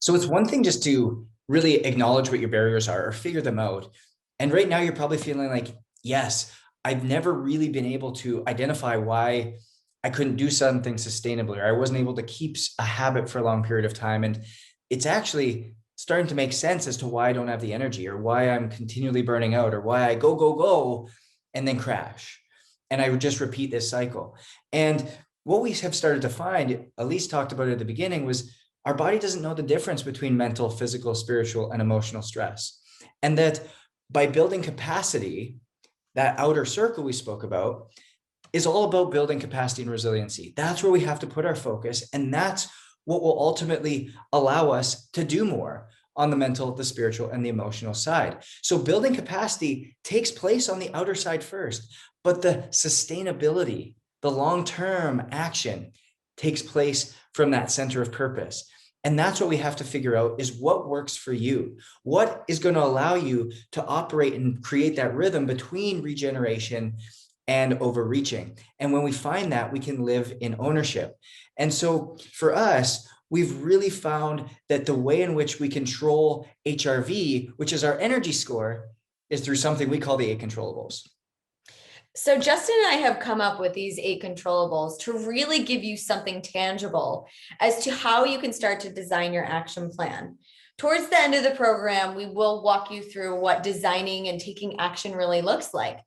So it's one thing just to really acknowledge what your barriers are or figure them out. And right now you're probably feeling like, yes, I've never really been able to identify why I couldn't do something sustainably, or I wasn't able to keep a habit for a long period of time. And it's actually starting to make sense as to why I don't have the energy, or why I'm continually burning out, or why I go, and then crash. And I would just repeat this cycle. And what we have started to find, Elise talked about it at the beginning, was our body doesn't know the difference between mental, physical, spiritual, and emotional stress. And that by building capacity, that outer circle we spoke about is all about building capacity and resiliency. That's where we have to put our focus. And that's what will ultimately allow us to do more on the mental, the spiritual, and the emotional side. So building capacity takes place on the outer side first, but the sustainability, the long-term action takes place from that center of purpose. And that's what we have to figure out, is what works for you. What is going to allow you to operate and create that rhythm between regeneration and overreaching. And when we find that, we can live in ownership. And so for us, we've really found that the way in which we control HRV, which is our energy score, is through something we call the 8 controllables. So Justin and I have come up with these 8 controllables to really give you something tangible as to how you can start to design your action plan. Towards the end of the program, we will walk you through what designing and taking action really looks like.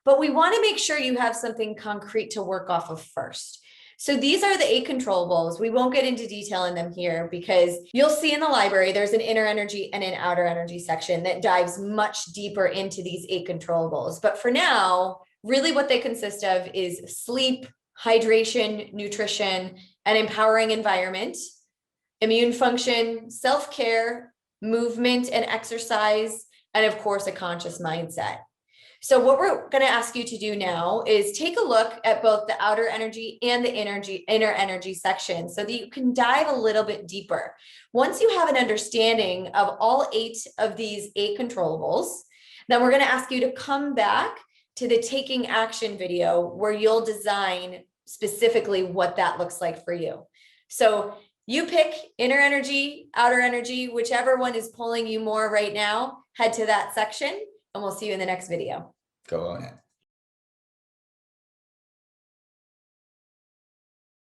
But we want to make sure you have something concrete to work off of first. So these are the 8 controllables. We won't get into detail in them here because you'll see in the library, there's an inner energy and an outer energy section that dives much deeper into these 8 controllables. But for now, really what they consist of is sleep, hydration, nutrition, an empowering environment, immune function, self-care, movement and exercise, and of course, a conscious mindset. So what we're going to ask you to do now is take a look at both the outer energy and the inner energy section so that you can dive a little bit deeper. Once you have an understanding of all 8 of these 8 controllables, then we're going to ask you to come back to the taking action video where you'll design specifically what that looks like for you. So you pick inner energy, outer energy, whichever one is pulling you more right now, head to that section and we'll see you in the next video. Go on it.